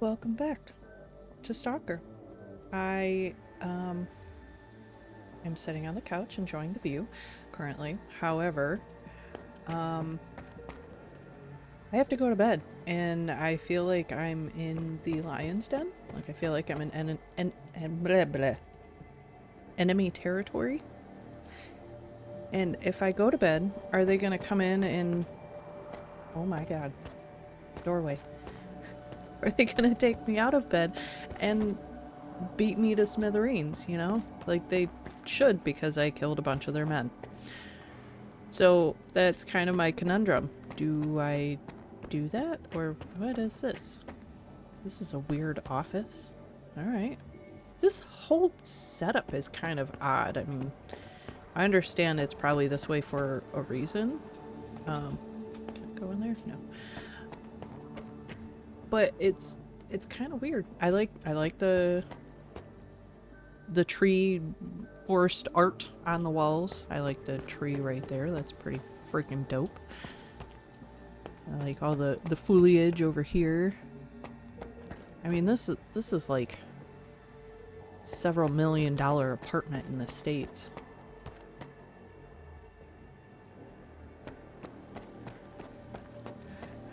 Welcome back to Stalker. I am sitting on the couch enjoying the view currently. However, I have to go to bed and I feel like I'm in the lion's den. Like I feel like I'm in blah, blah, enemy territory. And if I go to bed, are they gonna come in and oh my god, doorway. Are they gonna take me out of bed and beat me to smithereens, you know? Like they should, because I killed a bunch of their men. So that's kind of my conundrum. Do I do that? Or what is this? This is a weird office. Alright. This whole setup is kind of odd. I mean, I understand it's probably this way for a reason. Can I go in there? No. But it's kind of weird. I like the tree forest art on the walls. I like the tree right there. That's pretty freaking dope. I like all the foliage over here. I mean, this is like several $1 million apartment in the States.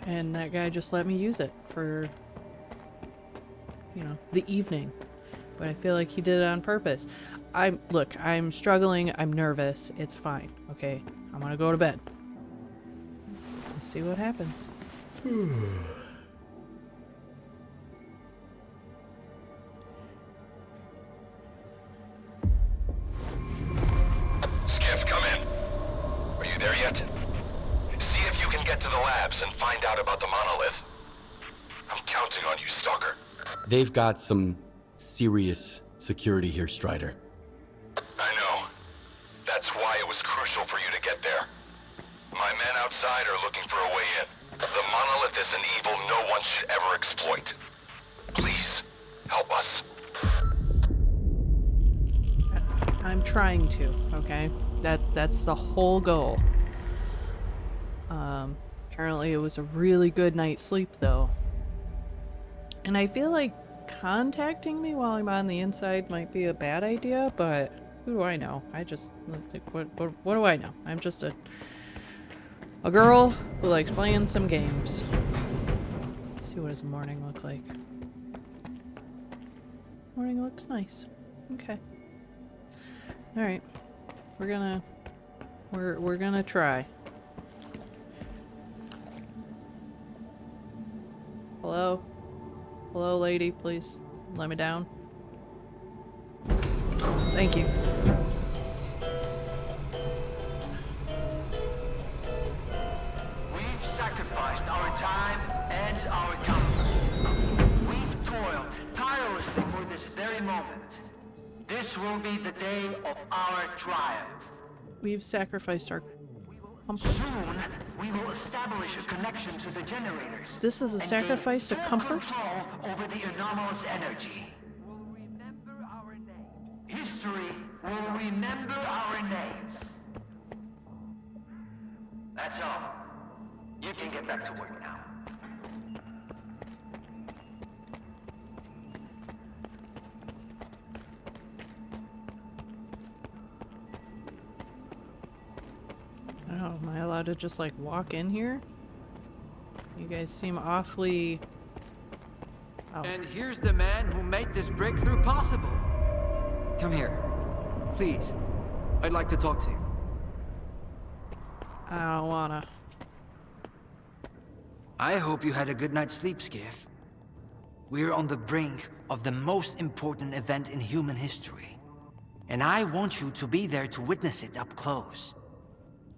And that guy just let me use it for, you know, the evening. But I feel like he did it on purpose. Look, I'm struggling, I'm nervous, it's fine, okay? I'm gonna go to bed. Let's see what happens. Skiff, come in. Are you there yet? See if you can get to the labs and find out about the monolith. I'm counting on you, Stalker. They've got some serious security here, Strider. I know. That's why it was crucial for you to get there. My men outside are looking for a way in. The monolith is an evil no one should ever exploit. Please, help us. I'm trying to, okay? That's the whole goal. Apparently it was a really good night's sleep though. And I feel like contacting me while I'm on the inside might be a bad idea, but who do I know? I just, like, what do I know? I'm just a girl who likes playing some games. Let's see what does the morning look like. Morning looks nice. Okay. Alright. We're gonna try. Hello? Hello, lady, please let me down. Thank you. We've sacrificed our time and our comfort. We've toiled tirelessly for this very moment. This will be the day of our triumph. We've sacrificed our comfort. Soon, we will establish a connection to the generators. This is a sacrifice to full comfort? Control over the anomalous energy. Will remember our names. History will remember our names. That's all. You can get back to work now. Oh, am I allowed to just like walk in here? You guys seem awfully... Oh. And here's the man who made this breakthrough possible. Come here. Please. I'd like to talk to you. I don't wanna. I hope you had a good night's sleep, Skiff. We're on the brink of the most important event in human history. And I want you to be there to witness it up close.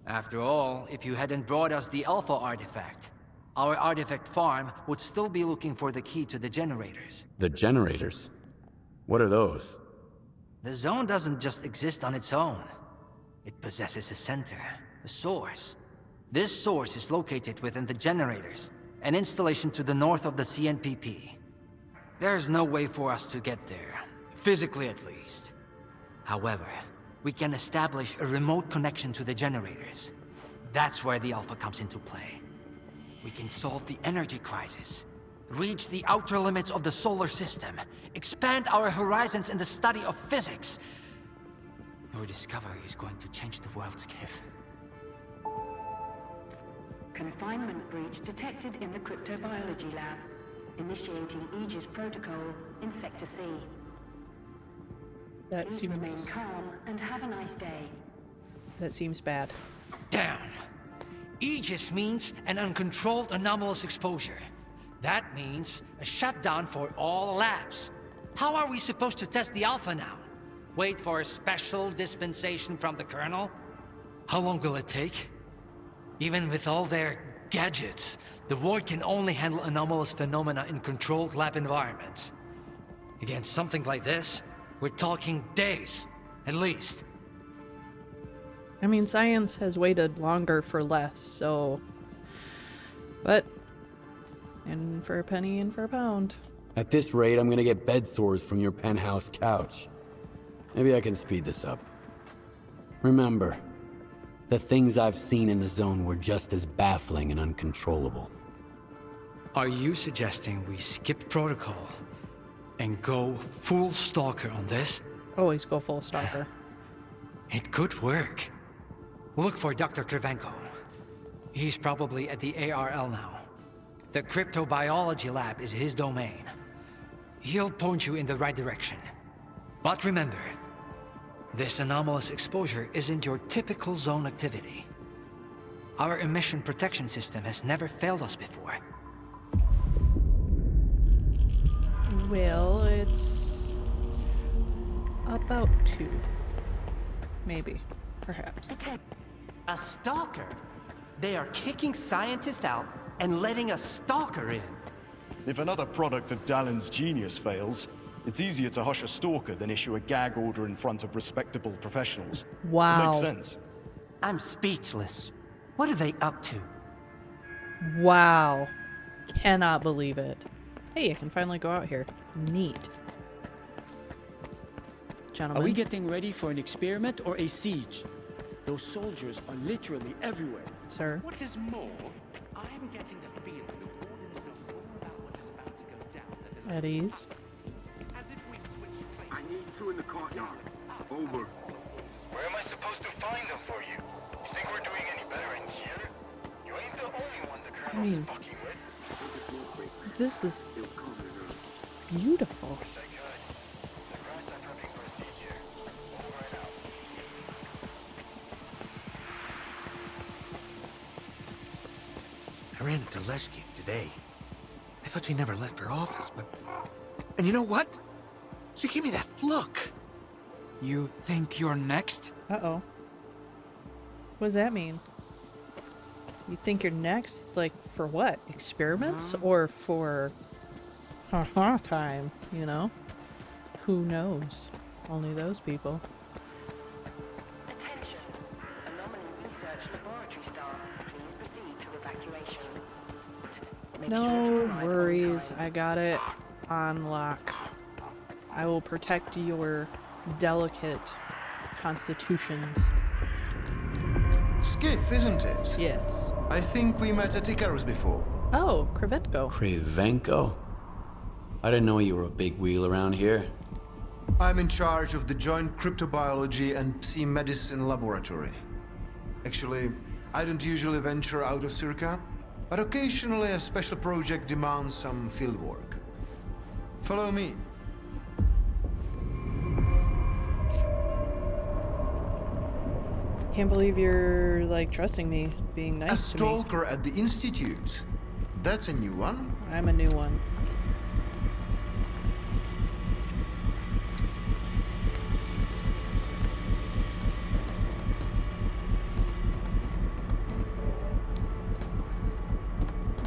After all, if you hadn't brought us the Alpha artifact, our artifact farm would still be looking for the key to the generators. The generators? What are those? The zone doesn't just exist on its own. It possesses a center, a source. This source is located within the generators, an installation to the north of the CNPP. There's no way for us to get there, physically at least. However, we can establish a remote connection to the generators. That's where the Alpha comes into play. We can solve the energy crisis, reach the outer limits of the solar system, expand our horizons in the study of physics. Your discovery is going to change the world, Skif. Confinement breach detected in the cryptobiology lab. Initiating Aegis protocol in Sector C. That Please remain seems calm and have a nice day. that seems bad. Damn. Aegis means an uncontrolled anomalous exposure. That means a shutdown for all labs. How are we supposed to test the Alpha now? Wait for a special dispensation from the Colonel? How long will it take? Even with all their gadgets, the Ward can only handle anomalous phenomena in controlled lab environments. Against something like this, we're talking days, at least. I mean, science has waited longer for less, so... But... in for a penny, in for a pound. At this rate, I'm gonna get bed sores from your penthouse couch. Maybe I can speed this up. Remember, the things I've seen in the zone were just as baffling and uncontrollable. Are you suggesting we skip protocol and go full stalker on this? Always go full stalker. It could work. Look for Dr. Krivenko. He's probably at the ARL now. The cryptobiology lab is his domain. He'll point you in the right direction. But remember, this anomalous exposure isn't your typical zone activity. Our emission protection system has never failed us before. Well, it's... about to. Maybe. Perhaps. A stalker? They are kicking scientists out and letting a stalker in. If another product of Dallin's genius fails, it's easier to hush a stalker than issue a gag order in front of respectable professionals. Wow. Makes sense. I'm speechless. What are they up to? Wow. Cannot believe it. Hey, I can finally go out here. Neat. Gentlemen. Are we getting ready for an experiment or a siege? Those soldiers are literally everywhere. Sir. What is more, I'm getting the feeling the Wardens know more about what is about to go down than At ease. as if we switched places. I need two in the courtyard. Over. Where am I supposed to find them for you? You think we're doing any better in here? You ain't the only one the Colonel's mean- fucking with. This is beautiful. Wish I could. The guys are prepping for a siege here. Move right out. I ran into Leshki today. I thought she never left her office, but... And you know what? She gave me that look. You think you're next? Uh-oh. What does that mean? You think you're next? Like, for what? Experiments? Or for... time, you know? Who knows? Only those people. Attention. Anomaly research laboratory staff. Please proceed to evacuation. Make sure to No arrive on worries. time. I got it on lock. I will protect your delicate constitutions. Skif, isn't it? Yes. I think we met at Icarus before. Oh, Krivenko. Krivenko? I didn't know you were a big wheel around here. I'm in charge of the Joint Cryptobiology and Psi Medicine Laboratory. Actually, I don't usually venture out of Circa, but occasionally a special project demands some fieldwork. Follow me. Can't believe you're, like, trusting me, being A nice to me. stalker at the Institute. That's a new one. I'm a new one.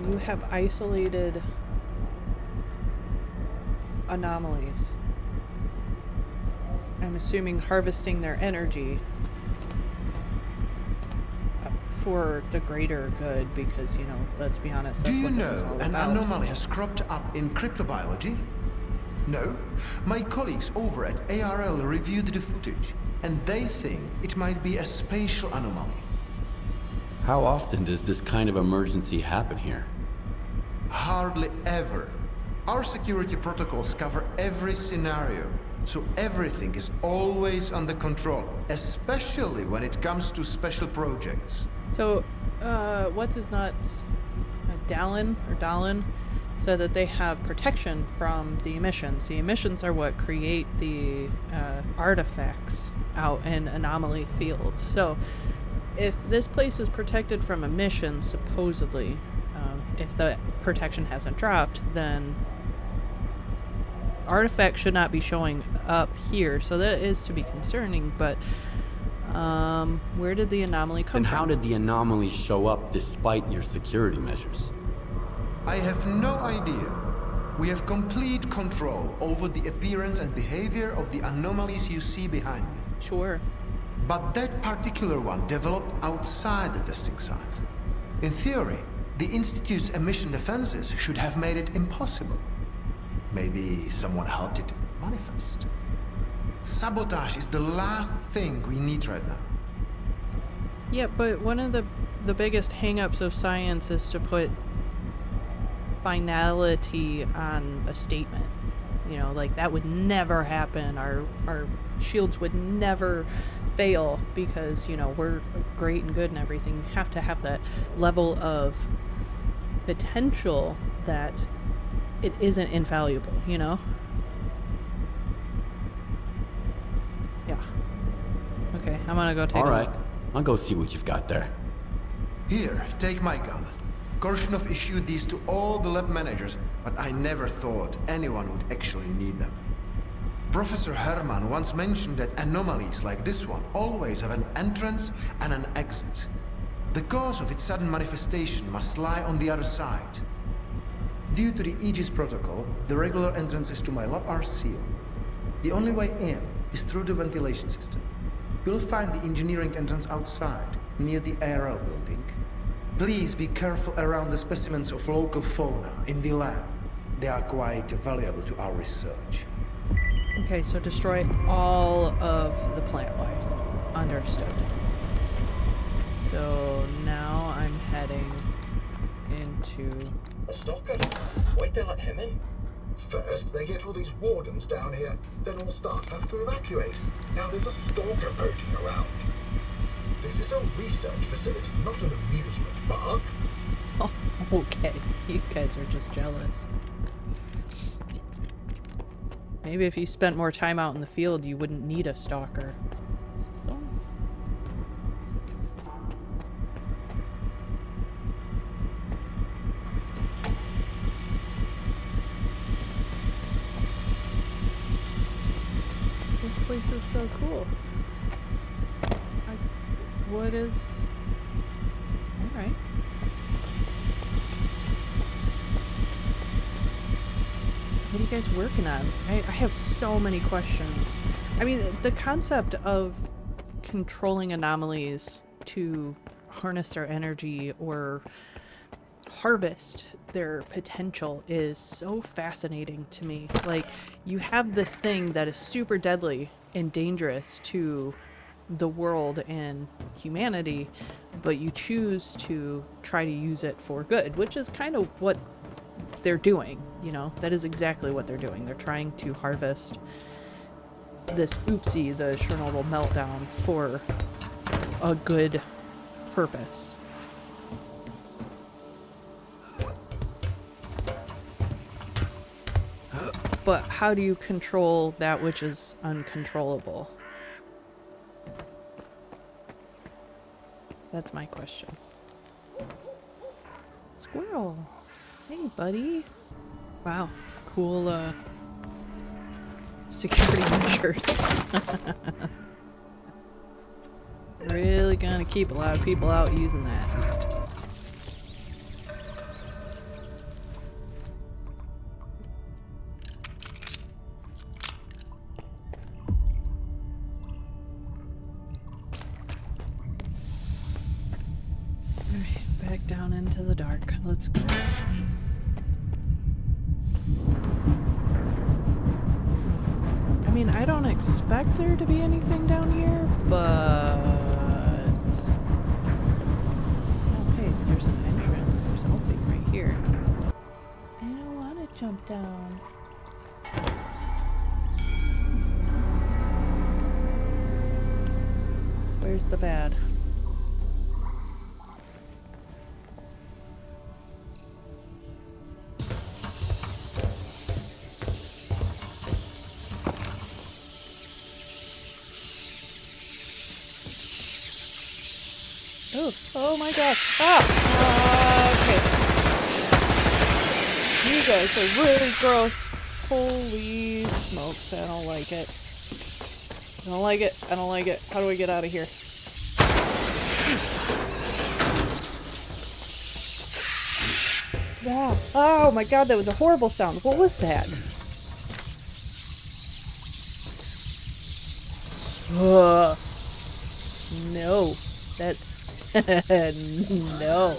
You have isolated anomalies. I'm assuming harvesting their energy for the greater good, because, you know, let's be honest, that's Do you what this is know all an about. anomaly has cropped up in cryptobiology? No? My colleagues over at ARL reviewed the footage, and they think it might be a spatial anomaly. How often does this kind of emergency happen here? Hardly ever. Our security protocols cover every scenario, so everything is always under control, especially when it comes to special projects. So, what's his nuts? Dallin said that they have protection from the emissions. The emissions are what create the artifacts out in anomaly fields. So, if this place is protected from emissions, supposedly, if the protection hasn't dropped, then artifacts should not be showing up here. So that is to be concerning, but where did the anomaly come And from? how did the anomaly show up despite your security measures? I have no idea. We have complete control over the appearance and behavior of the anomalies you see behind me. Sure. But that particular one developed outside the testing site. In theory, the Institute's emission defenses should have made it impossible. Maybe someone helped it manifest. Sabotage is the last thing we need right now. Yeah, but one of the biggest hang-ups of science is to put finality on a statement. You know, like that would never happen. Our shields would never fail because, you know, we're great and good and everything. You have to have that level of potential that it isn't infallible, you know? Yeah. Okay, I'm gonna go take a Alright, look. I'll go see what you've got there. Here, take my gun. Korshunov issued these to all the lab managers, but I never thought anyone would actually need them. Professor Herman once mentioned that anomalies like this one always have an entrance and an exit. The cause of its sudden manifestation must lie on the other side. Due to the Aegis protocol, the regular entrances to my lab are sealed. The only way in is through the ventilation system. You'll find the engineering entrance outside, near the ARL building. Please be careful around the specimens of local fauna in the lab. They are quite valuable to our research. Okay, so destroy all of the plant life. Understood. So now I'm heading into... A stalker? Why'd they let him in? First, they get all these wardens down here, then all staff have to evacuate. Now there's a stalker boating around. This is a research facility, not an amusement park. Oh, okay. You guys are just jealous. Maybe if you spent more time out in the field, you wouldn't need a stalker. So... This place is so cool. What is... Alright. What are you guys working on? I have so many questions. I mean, the concept of controlling anomalies to harness their energy or harvest their potential is so fascinating to me. Like, you have this thing that is super deadly and dangerous to the world and humanity, but you choose to try to use it for good, which is kind of what they're doing, you know? That is exactly what they're doing. They're trying to harvest this oopsie, the Chernobyl meltdown, for a good purpose. But how do you control that which is uncontrollable? That's my question. Squirrel. Hey, buddy. Wow. Cool, security measures. Really gonna keep a lot of people out using that. Back down into the dark. Let's go. I mean, I don't expect there to be anything down here, but... Oh, hey, there's an entrance. There's an opening right here. jump down. Where's the bad? Oh my god. Okay. You guys are really gross. Holy smokes, I don't like it. I don't like it. I don't like it. How do I get out of here? Yeah. Oh my god, that was a horrible sound. What was that? Ugh. No. That's... no.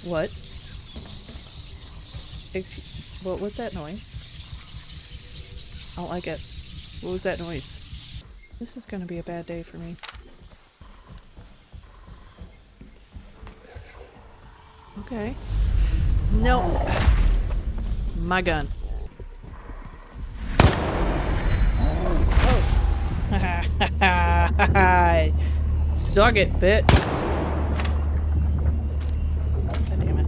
What? What was that noise? I don't like it. What was that noise? This is gonna be a bad day for me. Okay. No. My gun. Suck it, bitch. God damn it.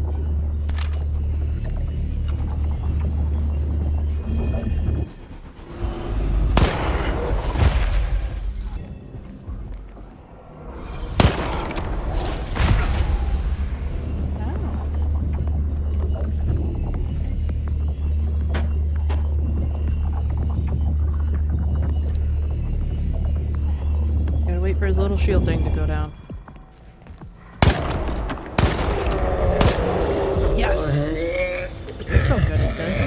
For his little shield thing to go down. Yes! I'm so good at this.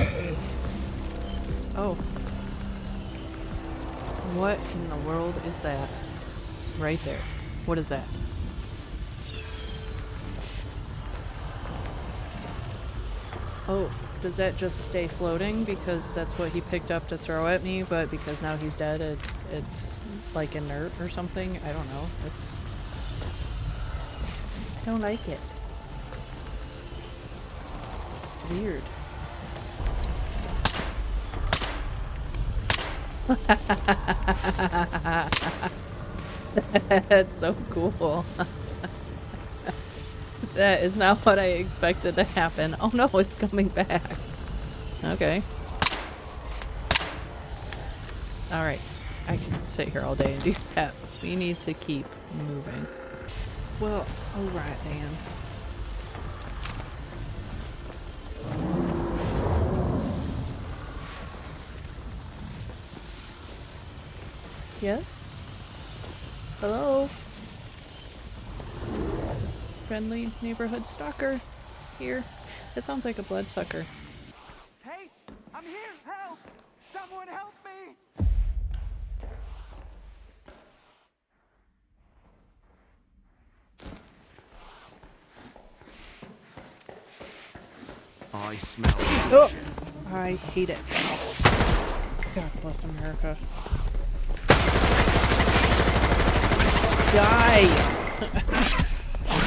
Oh. What in the world is that? Right there. What is that? Oh, does that just stay floating because that's what he picked up to throw at me, but because now he's dead, it's like inert or something? I don't know. I don't like it. It's weird. That's so cool. That is not what I expected to happen. Oh no, it's coming back. Okay. Alright. I can sit here all day and do that. We need to keep moving. Well, alright then. Yes? Hello? Friendly neighborhood stalker here. That sounds like a bloodsucker. Hey, I'm here! Help! Someone help me! I smell it. Oh! I hate it. God bless America. Die!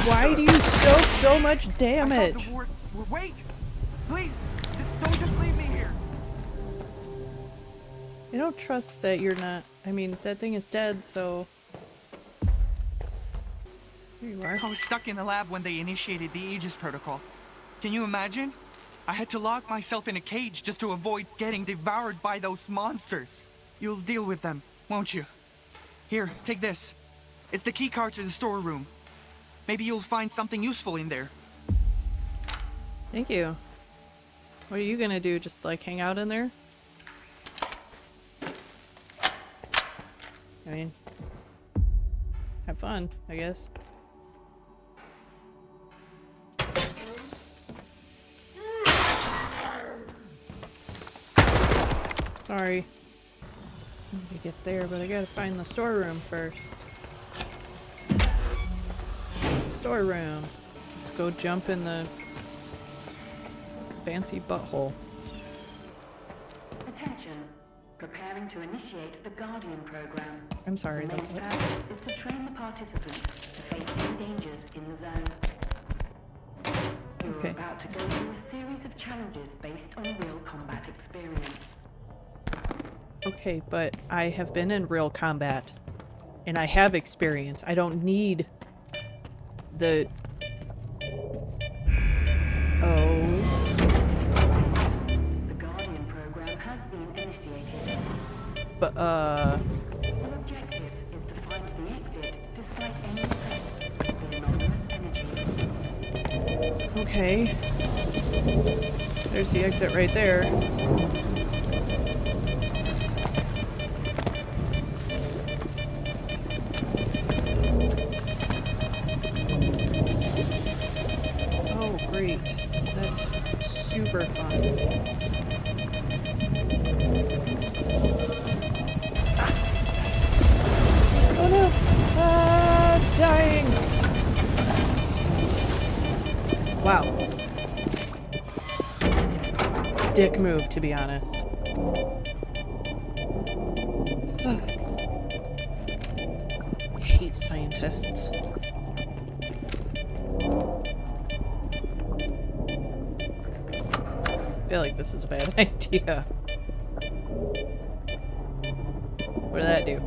Why do you soak so much damage? Wait! Please! Don't just leave me here! I don't trust that you're not... I mean, that thing is dead, so... Here you are. I was stuck in the lab when they initiated the Aegis protocol. Can you imagine? I had to lock myself in a cage just to avoid getting devoured by those monsters. You'll deal with them, won't you? Here, take this. It's the keycard to the storeroom. Maybe you'll find something useful in there. Thank you. What are you gonna do? Just like hang out in there? I mean, have fun, I guess. Sorry. Let me get there, but I gotta find the storeroom first. Storeroom. Let's go jump in the fancy butthole. Attention. Preparing to initiate the Guardian program. I'm sorry, the main purpose is to train the participants to face new dangers in the zone. You You're about to go through a series of challenges based on real combat experience. Okay, but I have been in real combat. And I have experience. I don't need the... Oh. The Guardian program has been initiated. But, The objective is to find the exit despite any effects of the anomalous energy. okay. There's the exit right there. Great. That's super fun. Ah. Oh no! Ah, dying! Wow. Dick move, to be honest. I hate scientists. I feel like this is a bad idea. What did that do?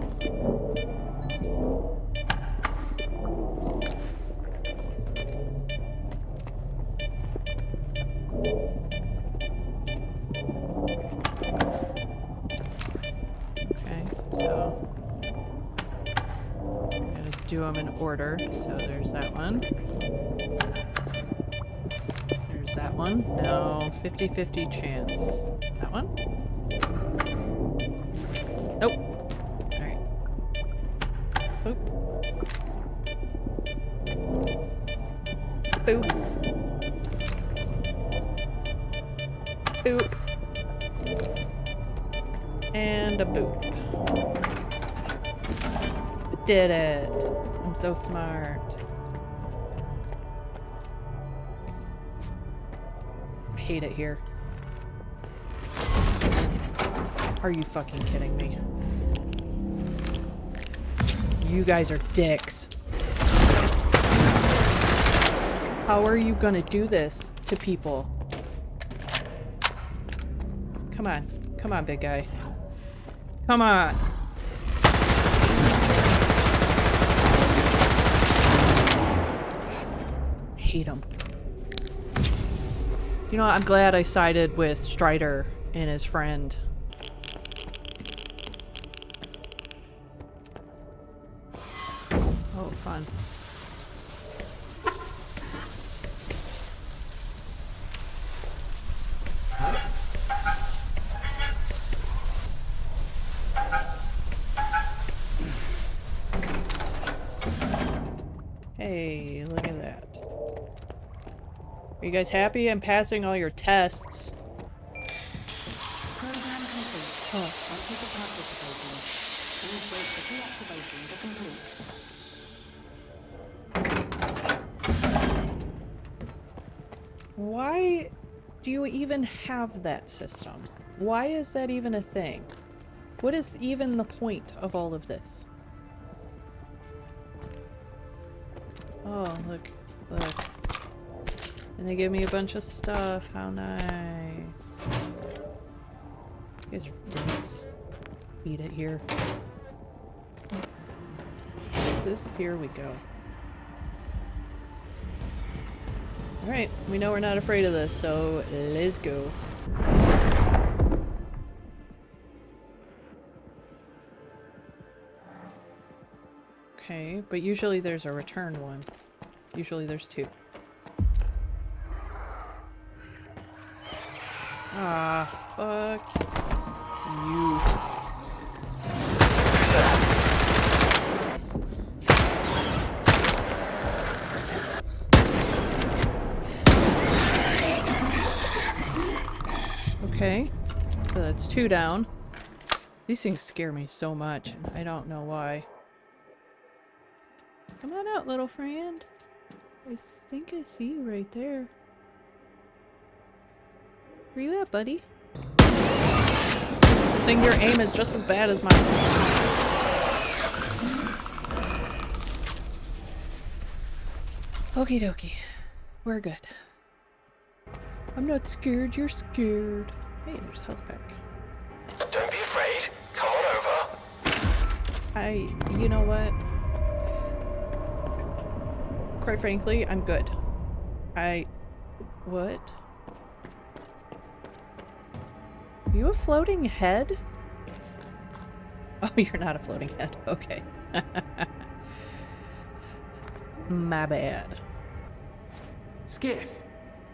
Okay, so I'm gonna do them in order. So there's that one. That one. No, 50-50 chance. That one? Nope. Alright. Boop. Boop. Boop. And a boop. Did it. I'm so smart. Hate it here. Are you fucking kidding me? You guys are dicks. How are you gonna do this to people? Come on. Come on, big guy. Come on. Hate him. You know what? I'm glad I sided with Strider and his friend. Oh, fun. Hey, look at that. Are you guys happy? I'm passing all your tests. Program complete. Oh. Thank you for participating. Please wait for deactivation to complete. Why do you even have that system? Why is that even a thing? What is even the point of all of this? Oh, look. Look. And they give me a bunch of stuff. How nice. You guys are dicks. Eat it here. What's this? Here we go. Alright, we know we're not afraid of this, so let's go. Okay, but usually there's a return one. Usually there's two. Ah, fuck you. Okay, so that's two down. These things scare me so much, and I don't know why. Come on out, little friend. I think I see you right there. Where you at, buddy? I think your aim is just as bad as mine. Okie dokie. We're good. I'm not scared, you're scared. Hey, there's health pack. Don't be afraid. Come on over. You know what? Quite frankly, I'm good. What? Are you a floating head? Oh, you're not a floating head. Okay. My bad. Skiff,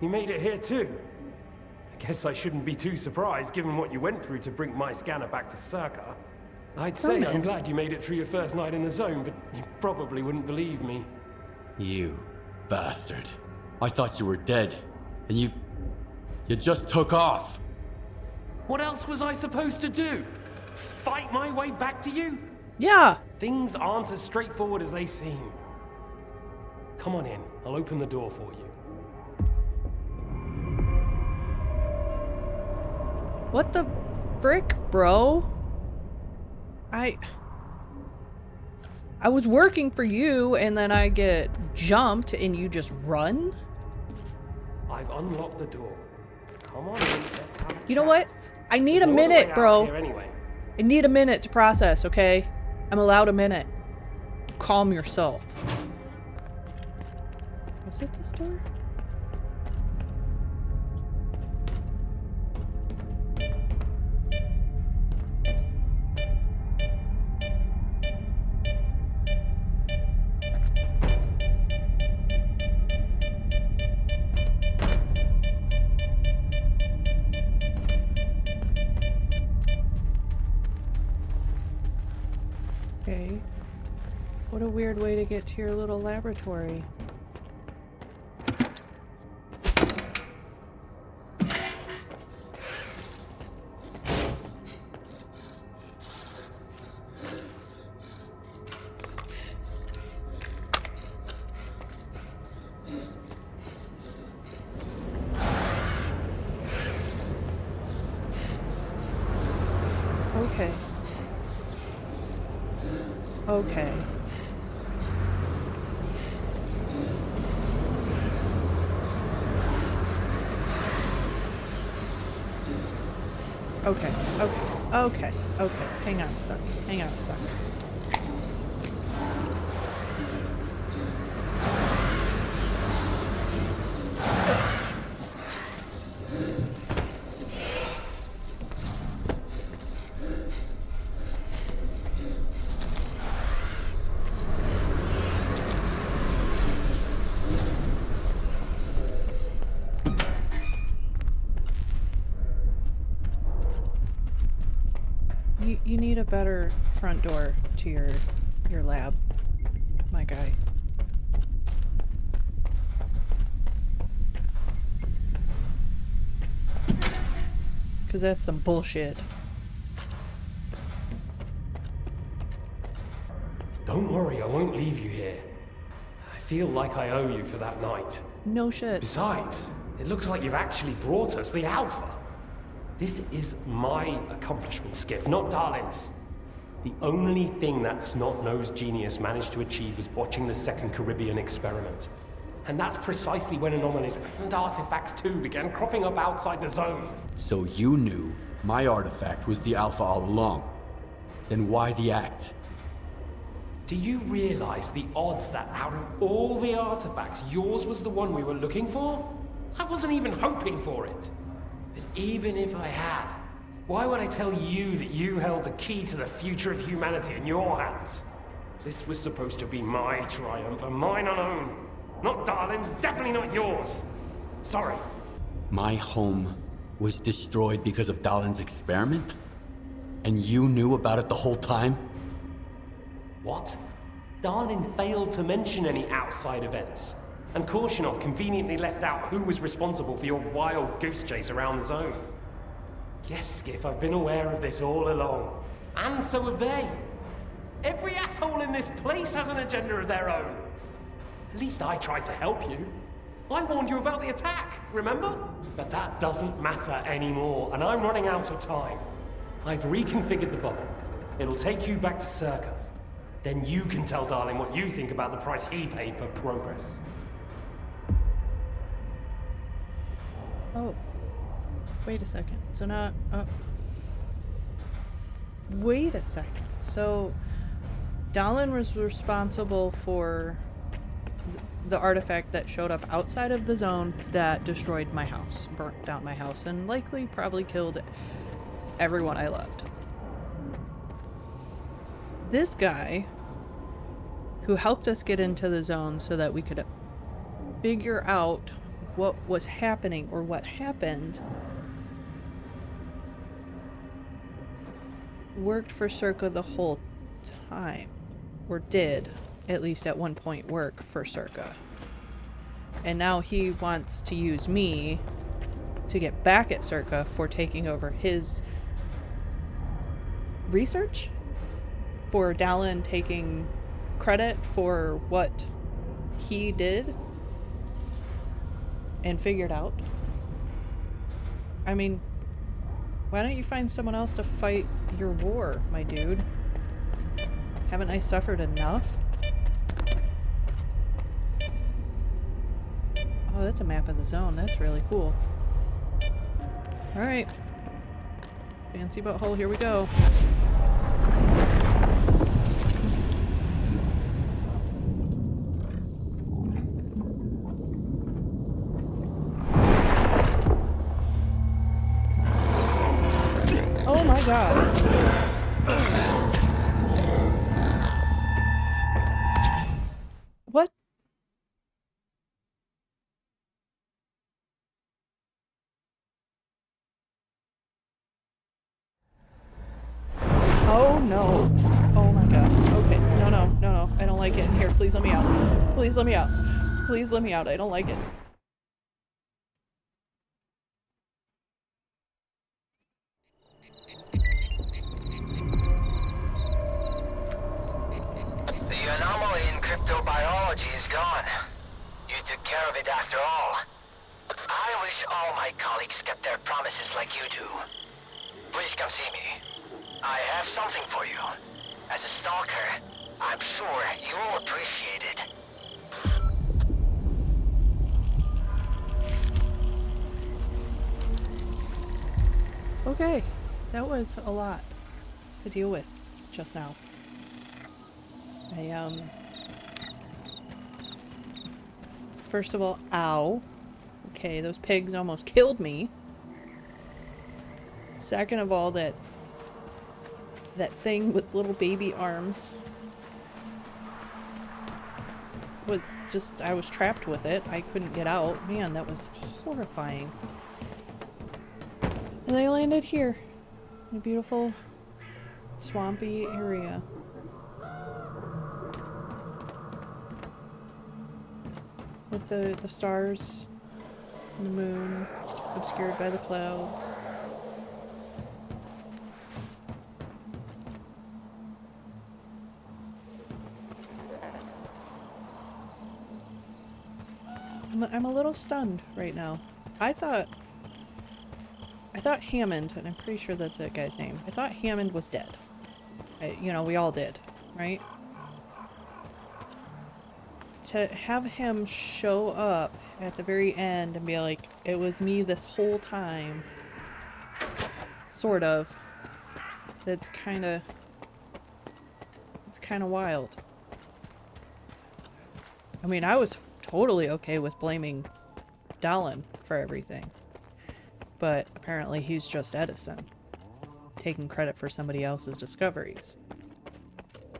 you made it here too. I guess I shouldn't be too surprised given what you went through to bring my scanner back to Circa. I'd say I'm glad you made it through your first night in the zone, but you probably wouldn't believe me. You bastard. I thought you were dead. And you just took off. What else was I supposed to do? Fight my way back to you? Yeah. Things aren't as straightforward as they seem. Come on in. I'll open the door for you. What the frick, bro? I was working for you and then I get jumped and you just run? I've unlocked the door. Come on in. You know what? I need a minute, bro. Anyway. I need a minute to process, okay? I'm allowed a minute. Calm yourself. Was it this door? Okay. What a weird way to get to your little laboratory. Okay. Okay. Okay, okay. Hang on a second. You need a better front door to your lab, my guy. Cause that's some bullshit. Don't worry, I won't leave you here. I feel like I owe you for that night. No shit. Besides, it looks like you've actually brought us the Alpha. This is my accomplishment, Skiff, not Darlin's. The only thing that snot-nosed genius managed to achieve was watching the Second Caribbean experiment. And that's precisely when anomalies and artifacts too began cropping up outside the zone. So you knew my artifact was the Alpha all along. Then why the act? Do you realize the odds that out of all the artifacts, yours was the one we were looking for? I wasn't even hoping for it. But even if I had, why would I tell you that you held the key to the future of humanity in your hands? This was supposed to be my triumph, and mine alone. Not Darlin's, definitely not yours. Sorry. My home was destroyed because of Dalin's experiment? And you knew about it the whole time? What? Darlin failed to mention any outside events. And Korshunov conveniently left out who was responsible for your wild goose chase around the zone. Yes, Skiff, I've been aware of this all along. And so have they. Every asshole in this place has an agenda of their own. At least I tried to help you. I warned you about the attack, remember? But that doesn't matter anymore, and I'm running out of time. I've reconfigured the bubble. It'll take you back to Circa. Then you can tell Darlin what you think about the price he paid for progress. Oh. Wait a second. So not... Wait a second. So... Dallin was responsible for the artifact that showed up outside of the zone that destroyed my house. Burnt down my house and likely probably killed everyone I loved. This guy, who helped us get into the zone so that we could figure out what was happening or what happened, worked for Circa the whole time. Or did, at least at one point, work for Circa. And now he wants to use me to get back at Circa for taking over his research? For Dallin taking credit for what he did and figured out? I mean, why don't you find someone else to fight your war, my dude? Haven't I suffered enough? Oh, that's a map of the zone. That's really cool. Alright. Fancy butthole, here we go. Oh my god. What? Oh no. Oh my god. Okay. No, no, no, no. I don't like it. Here, please let me out. Please let me out. Please let me out. I don't like it. The anomaly in cryptobiology is gone. You took care of it after all. I wish all my colleagues kept their promises like you do. Please come see me. I have something for you. As a stalker, I'm sure you'll appreciate it. Okay. That was a lot to deal with just now. First of all, ow. Okay, those pigs almost killed me. Second of all, that thing with little baby arms was just, I was trapped with it. I couldn't get out. Man, that was horrifying. And I landed here in a beautiful swampy area. With the stars and the moon obscured by the clouds. I'm a little stunned right now. I thought Hammond, and I'm pretty sure that's that guy's name. I thought Hammond was dead. You know, we all did, right? To have him show up at the very end and be like, it was me this whole time. Sort of. It's kind of wild. I mean, I was totally okay with blaming Dallin for everything. But apparently he's just Edison, taking credit for somebody else's discoveries.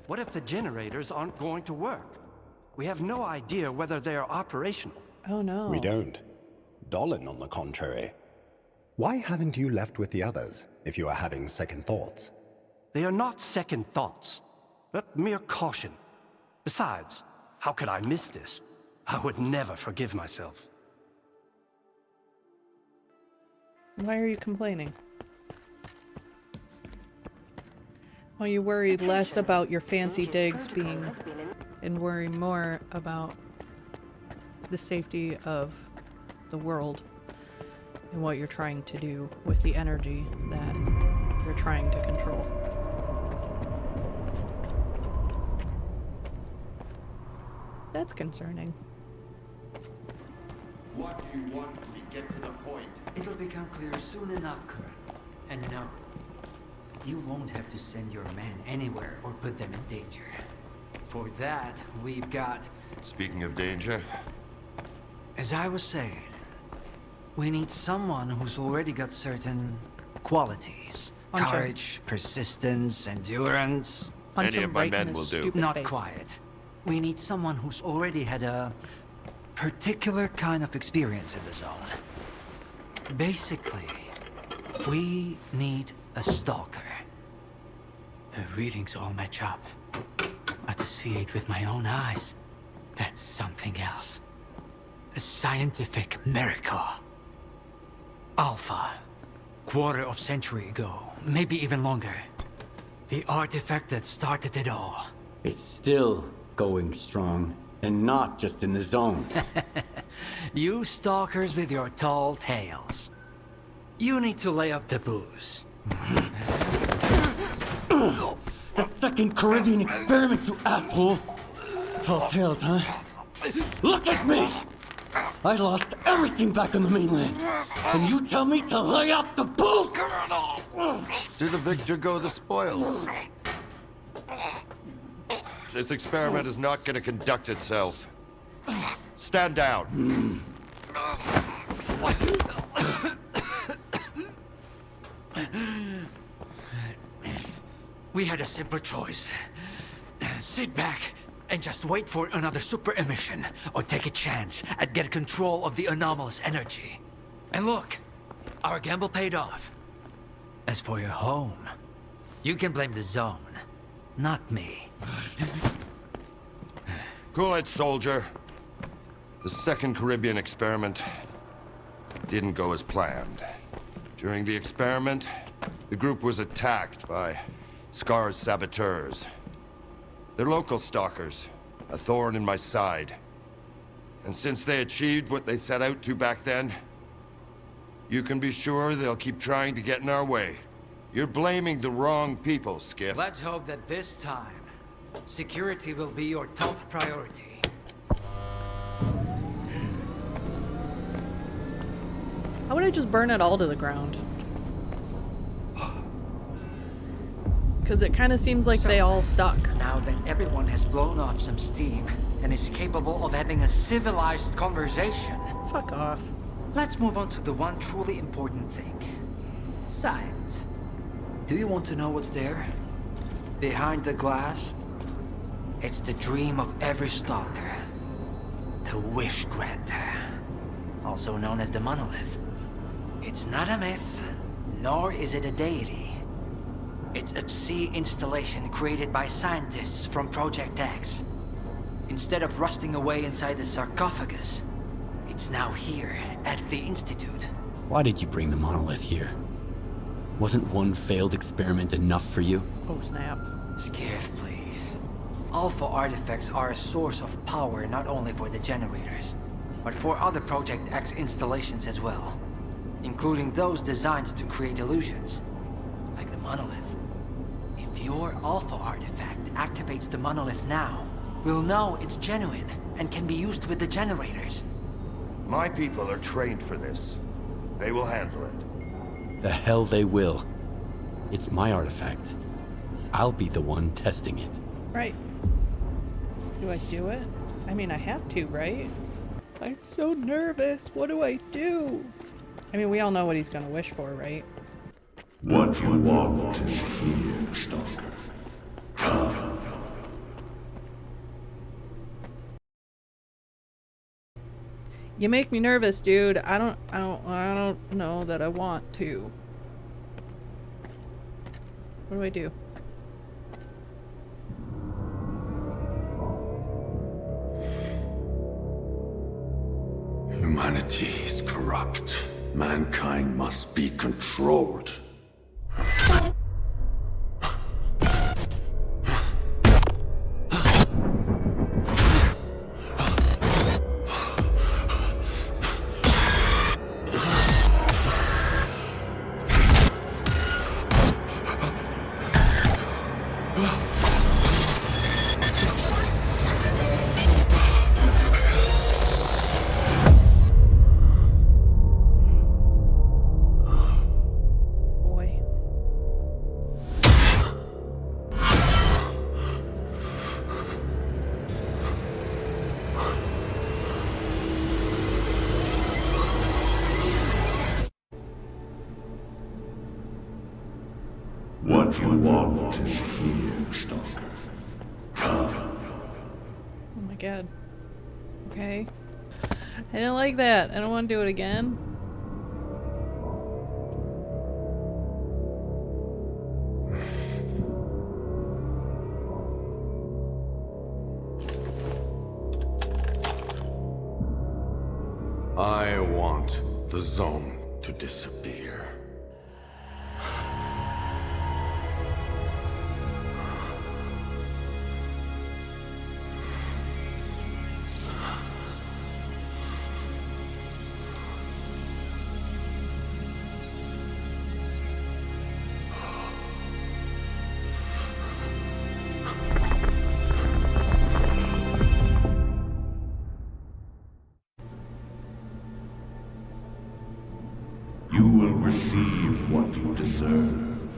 What if the generators aren't going to work? We have no idea whether they are operational. Oh no. We don't. Dolan, on the contrary. Why haven't you left with the others, if you are having second thoughts? They are not second thoughts, but mere caution. Besides, how could I miss this? I would never forgive myself. Why are you complaining? Well, you worry less about your fancy digs being... and worry more about the safety of the world and what you're trying to do with the energy that you're trying to control. That's concerning. What do you want to be get to the point. It'll become clear soon enough, Kern. And no, you won't have to send your men anywhere or put them in danger. For that, we've got... Speaking of danger... As I was saying, we need someone who's already got certain qualities. Courage, persistence, endurance. Any of my men will do. Not quite. We need someone who's already had a particular kind of experience in the zone. Basically, we need a stalker. The readings all match up. But to see it with my own eyes, that's something else. A scientific miracle. Alpha. Quarter of century ago, maybe even longer. The artifact that started it all. It's still going strong, and not just in the zone. You stalkers with your tall tales. You need to lay up the booze. The second Caribbean experiment, you asshole! Tall tales, huh? Look at me! I lost everything back on the mainland, and you tell me to lay off the booze! To the victor go the spoils. This experiment is not going to conduct itself. Stand down. We had a simple choice. Sit back and just wait for another super emission, or take a chance at getting control of the anomalous energy. And look, our gamble paid off. As for your home, you can blame the zone, not me. Cool it, soldier. The second Caribbean experiment didn't go as planned. During the experiment, the group was attacked by Scar's saboteurs. They're local stalkers, a thorn in my side. And since they achieved what they set out to back then, you can be sure they'll keep trying to get in our way. You're blaming the wrong people, Skiff. Let's hope that this time, security will be your top priority. How would I just burn it all to the ground? Because it kind of seems like they all suck. Now that everyone has blown off some steam and is capable of having a civilized conversation. Fuck off. Let's move on to the one truly important thing. Science. Do you want to know what's there? Behind the glass? It's the dream of every stalker. The wish granter. Also known as the monolith. It's not a myth, nor is it a deity. It's a sea installation created by scientists from Project X. Instead of rusting away inside the sarcophagus, it's now here at the Institute. Why did you bring the monolith here? Wasn't one failed experiment enough for you? Oh snap. Skiff, please. Alpha artifacts are a source of power not only for the generators, but for other Project X installations as well. Including those designed to create illusions, like the monolith. If your Alpha artifact activates the monolith now, we'll know it's genuine and can be used with the generators. My people are trained for this. They will handle it. The hell they will. It's my artifact. I'll be the one testing it. Right. Do I do it? I mean, I have to, right? I'm so nervous. What do I do? I mean, we all know what he's gonna wish for, right? What you want is here, Stalker. Come. You make me nervous, dude. I don't know that I want to. What do I do? Humanity is corrupt. Mankind must be controlled. What you want is here, Stalker. Come. Oh my god. Okay. I didn't like that. I don't want to do it again. I want the zone to disappear. You will receive what you deserve.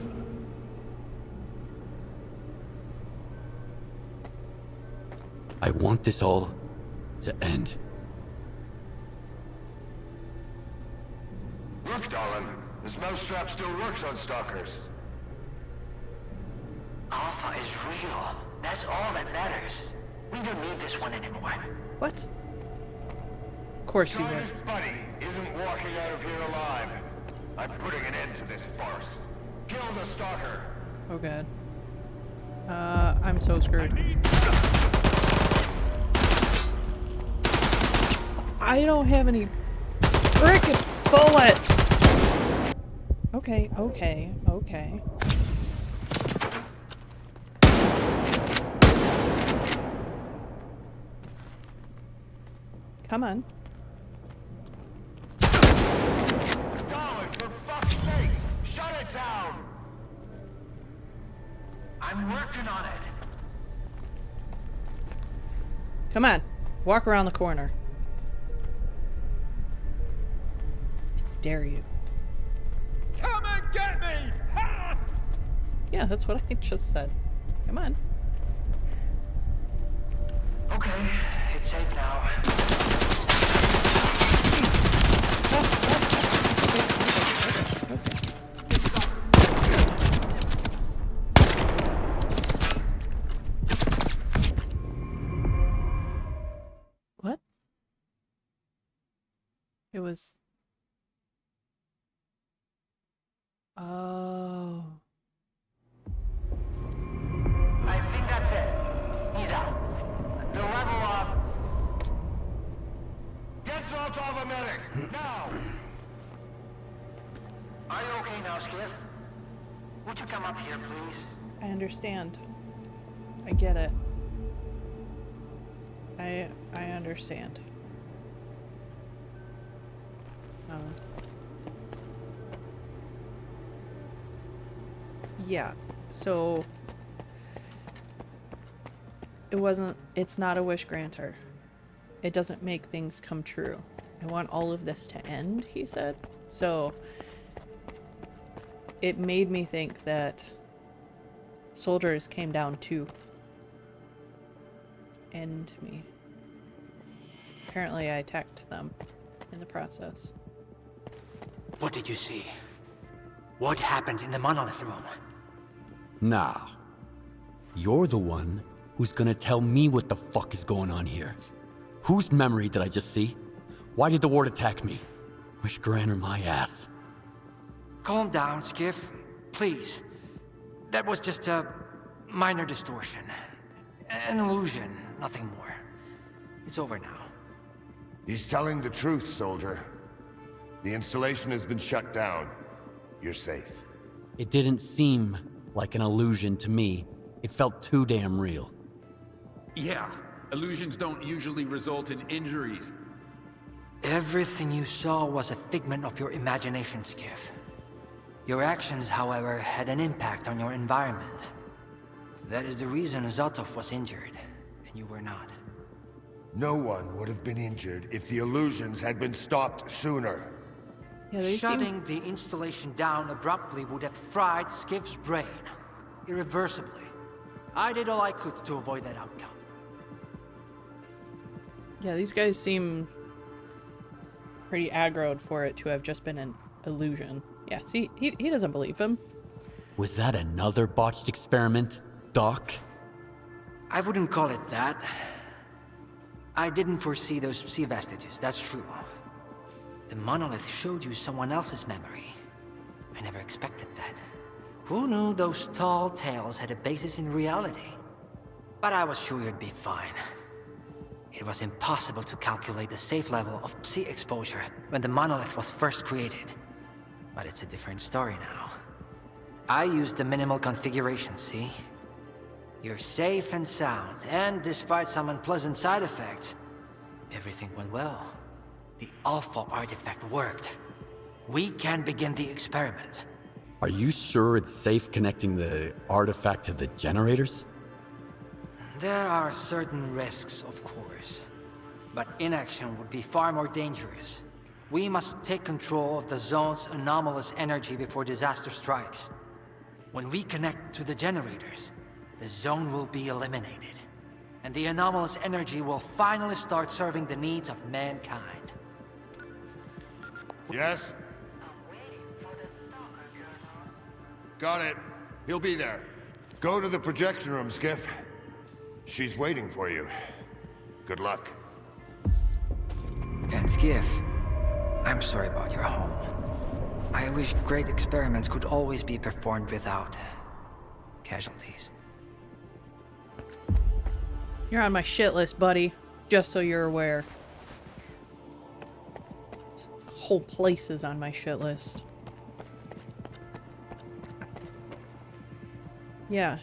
I want this all to end. Look, darling, this mousetrap still works on stalkers. Alpha is real. That's all that matters. We don't need this one anymore. What? Of course you would. Carter's buddy isn't walking out of here alive. I'm putting an end to this farce. Kill the stalker. Oh god. I'm so screwed. I don't have any frickin' bullets! Okay, okay, okay. Come on. Darling, for fuck's sake, shut it down! I'm working on it. Come on. Walk around the corner. I dare you. Come and get me! Ha! Yeah, that's what I just said. Come on. Okay, it's safe now. What? It was... Oh. I think that's it. He's out. The level up. Get salt off a medic, now! Are you okay now, Skiff? Would you come up here, please? I understand. I get it. I understand. Yeah, so it's not a wish granter. It doesn't make things come true. I want all of this to end, he said. So it made me think that soldiers came down to end me. Apparently I attacked them in the process. What did you see? What happened in the monolith room? Nah. You're the one who's gonna tell me what the fuck is going on here. Whose memory did I just see? Why did the ward attack me? Wish granter my ass. Calm down, Skiff. Please. That was just a minor distortion. An illusion, nothing more. It's over now. He's telling the truth, soldier. The installation has been shut down. You're safe. It didn't seem like an illusion to me. It felt too damn real. Yeah, illusions don't usually result in injuries. Everything you saw was a figment of your imagination, Skiff. Your actions, however, had an impact on your environment. That is the reason Zotov was injured, and you were not. No one would have been injured if the illusions had been stopped sooner. Yeah, they Shutting the installation down abruptly would have fried Skif's brain. Irreversibly. I did all I could to avoid that outcome. Yeah, these guys seem pretty aggroed for it to have just been an illusion. Yeah, see, he doesn't believe him. Was that another botched experiment, Doc? I wouldn't call it that. I didn't foresee those sea vestiges, that's true. The monolith showed you someone else's memory. I never expected that. Who knew those tall tales had a basis in reality? But I was sure you'd be fine. It was impossible to calculate the safe level of Psi exposure when the monolith was first created. But it's a different story now. I used the minimal configuration, see? You're safe and sound, and despite some unpleasant side effects, everything went well. The Alpha artifact worked. We can begin the experiment. Are you sure it's safe connecting the artifact to the generators? There are certain risks, of course. But inaction would be far more dangerous. We must take control of the zone's anomalous energy before disaster strikes. When we connect to the generators, the zone will be eliminated. And the anomalous energy will finally start serving the needs of mankind. Yes? Got it. He'll be there. Go to the projection room, Skiff. She's waiting for you. Good luck. And Skiff, I'm sorry about your home. I wish great experiments could always be performed without casualties. You're on my shit list, buddy. Just so you're aware. This whole place is on my shit list. Yeah.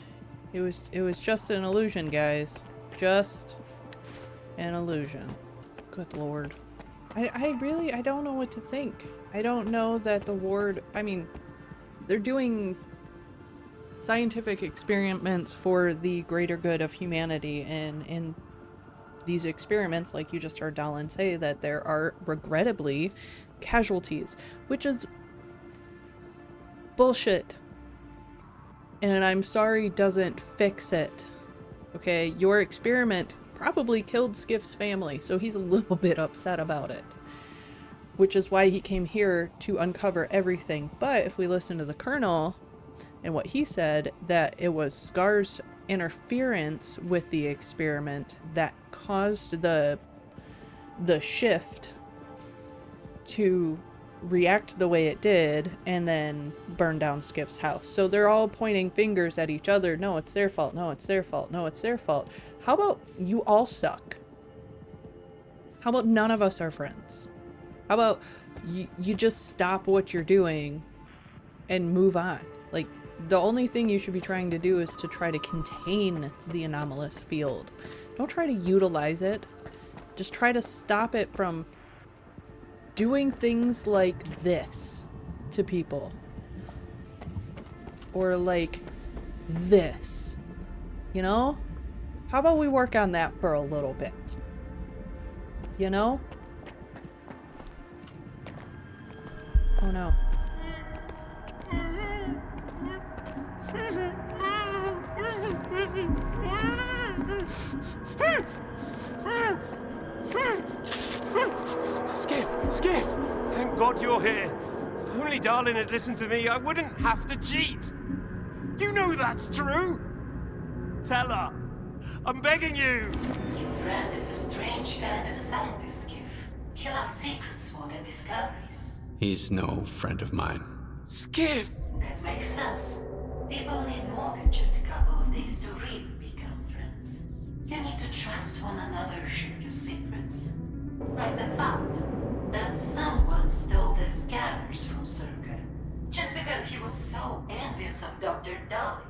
It was just an illusion, guys. Just an illusion. Good lord. I don't know what to think. I don't know that the ward, I mean, they're doing scientific experiments for the greater good of humanity, and in these experiments, like you just heard Dallin say, that there are regrettably casualties, which is bullshit. And I'm sorry doesn't fix it. Okay, your experiment probably killed Skif's family, so he's a little bit upset about it. Which is why he came here to uncover everything. But if we listen to the Colonel and what he said, that it was Scar's interference with the experiment that caused the shift to react the way it did and then burn down Skif's house. So they're all pointing fingers at each other. No, it's their fault. No, it's their fault. No, it's their fault. How about you all suck? How about none of us are friends? How about you just stop what you're doing and move on? Like, the only thing you should be trying to do is to try to contain the anomalous field. Don't try to utilize it. Just try to stop it from doing things like this to people. Or like this. You know? How about we work on that for a little bit? You know? Oh no. Skiff! Thank God you're here. If only Darlin had listened to me, I wouldn't have to cheat. You know that's true. Tell her. I'm begging you. Your friend is a strange kind of scientist, Skif. He loves secrets more than discoveries. He's no friend of mine. Skiff! That makes sense. People need more than just a couple of days to really become friends. You need to trust one another, share your secrets. Like the fact that someone stole the scanners from Circa just because he was so envious of Dr. Dolly.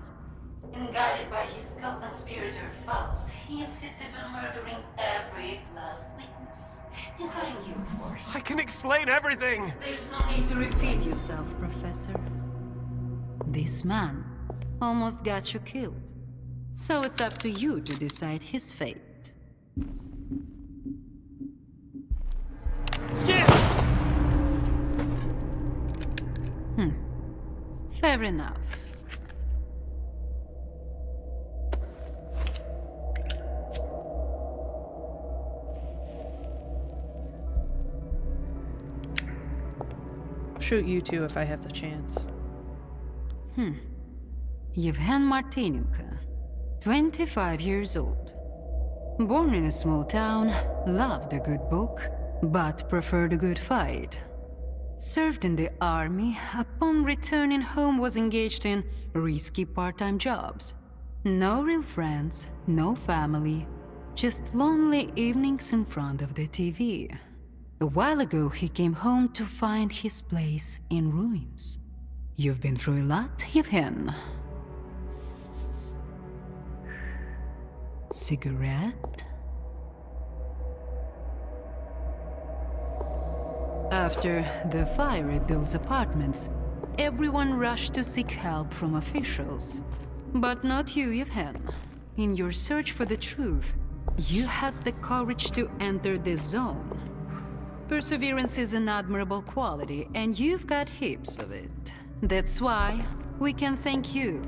And guided by his co-conspirator Faust, he insisted on murdering every last witness, including you, of course. I can explain everything! There's no need to repeat yourself, Professor. This man almost got you killed. So it's up to you to decide his fate. Skip! Fair enough. Shoot you two if I have the chance. Yevhen Martinenko, 25 years old. Born in a small town, loved a good book, but preferred a good fight. Served in the army, upon returning home was engaged in risky part-time jobs. No real friends, no family, just lonely evenings in front of the TV. A while ago, he came home to find his place in ruins. You've been through a lot, Yevhen. Cigarette? After the fire at Bill's apartments, everyone rushed to seek help from officials. But not you, Yevhen. In your search for the truth, you had the courage to enter the zone. Perseverance is an admirable quality, and you've got heaps of it. That's why we can thank you,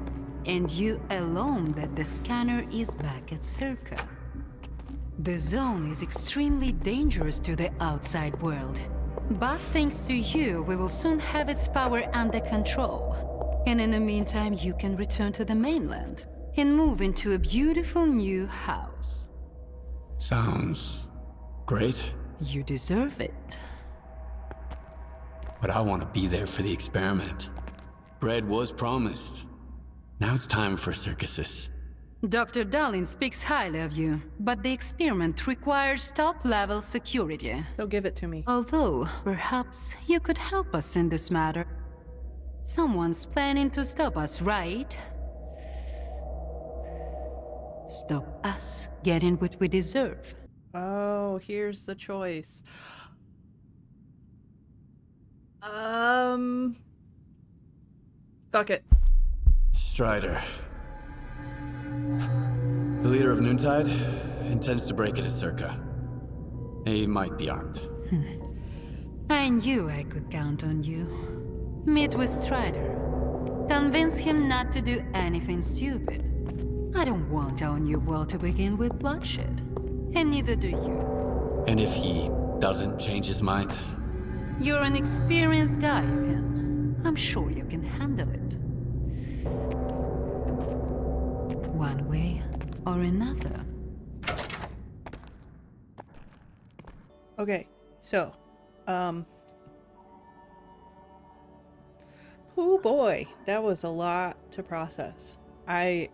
and you alone, that the scanner is back at Circa. The zone is extremely dangerous to the outside world. But thanks to you, we will soon have its power under control. And in the meantime, you can return to the mainland and move into a beautiful new house. Sounds great. You deserve it. But I want to be there for the experiment. Bread was promised. Now it's time for circuses. Dr. Dallin speaks highly of you, but the experiment requires top-level security. So give it to me. Although, perhaps you could help us in this matter. Someone's planning to stop us, right? Stop us getting what we deserve. Oh, here's the choice. Fuck it. Strider. The leader of Noontide intends to break it at Circa. He might be armed. I knew I could count on you. Meet with Strider. Convince him not to do anything stupid. I don't want our new world to begin with bloodshed. And neither do you. And if he doesn't change his mind? You're an experienced guy, Yevhen. I'm sure you can handle it. One way or another. Okay, so, oh boy, that was a lot to process. I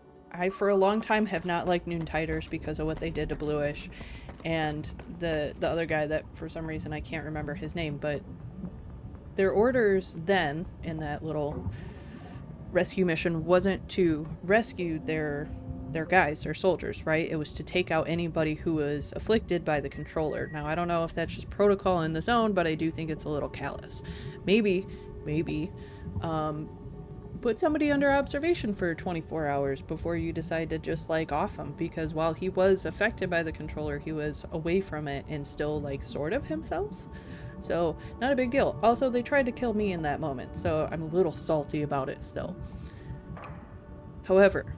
for a long time have not liked Noontiders because of what they did to Bluish, and the other guy that for some reason I can't remember his name, but their orders then in that little rescue mission wasn't to rescue their guys, their soldiers, right? It was to take out anybody who was afflicted by the controller. Now, I don't know if that's just protocol in the zone, but I do think it's a little callous. Maybe, put somebody under observation for 24 hours before you decide to just, like, off him, because while he was affected by the controller, he was away from it and still, like, sort of himself. So, not a big deal. Also, they tried to kill me in that moment, so I'm a little salty about it still. However,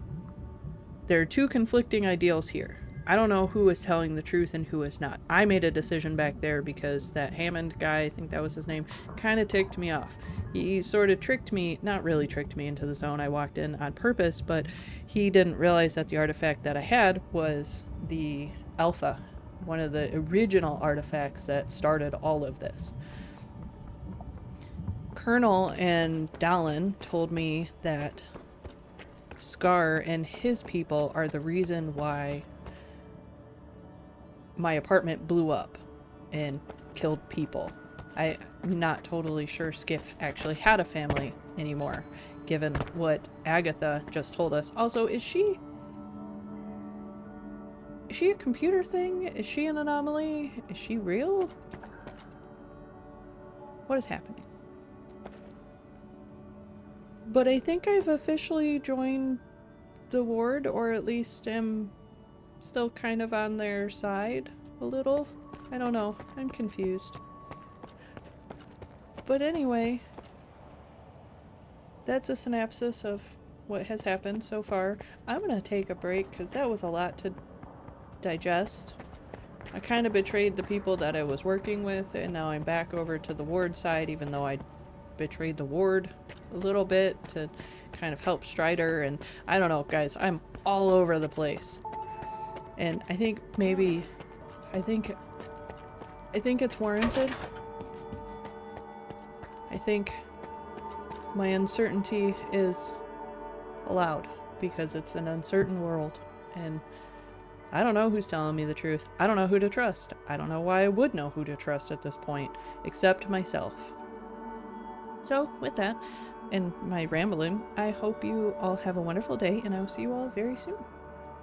there are two conflicting ideals here. I don't know who is telling the truth and who is not. I made a decision back there because that Hammond guy, I think that was his name, kind of ticked me off. He sort of tricked me, not really tricked me into the zone. I walked in on purpose, but he didn't realize that the artifact that I had was the Alpha, one of the original artifacts that started all of this. Colonel and Dallin told me that Scar and his people are the reason why my apartment blew up and killed people. I'm not totally sure Skiff actually had a family anymore, given what Agatha just told us. Also, is she a computer thing? Is she an anomaly? Is she real? What is happening? But I think I've officially joined the Ward, or at least am still kind of on their side a little. I don't know. I'm confused. But anyway, that's a synopsis of what has happened so far. I'm gonna take a break because that was a lot to digest. I kind of betrayed the people that I was working with, and now I'm back over to the Ward side, even though I betrayed the ward a little bit to kind of help Strider, and I don't know, guys, I'm all over the place. And I think maybe, I think it's warranted. I think my uncertainty is allowed because it's an uncertain world, and I don't know who's telling me the truth. I don't know who to trust. I don't know why I would know who to trust at this point, except myself. So, with that, and my rambling, I hope you all have a wonderful day, and I will see you all very soon.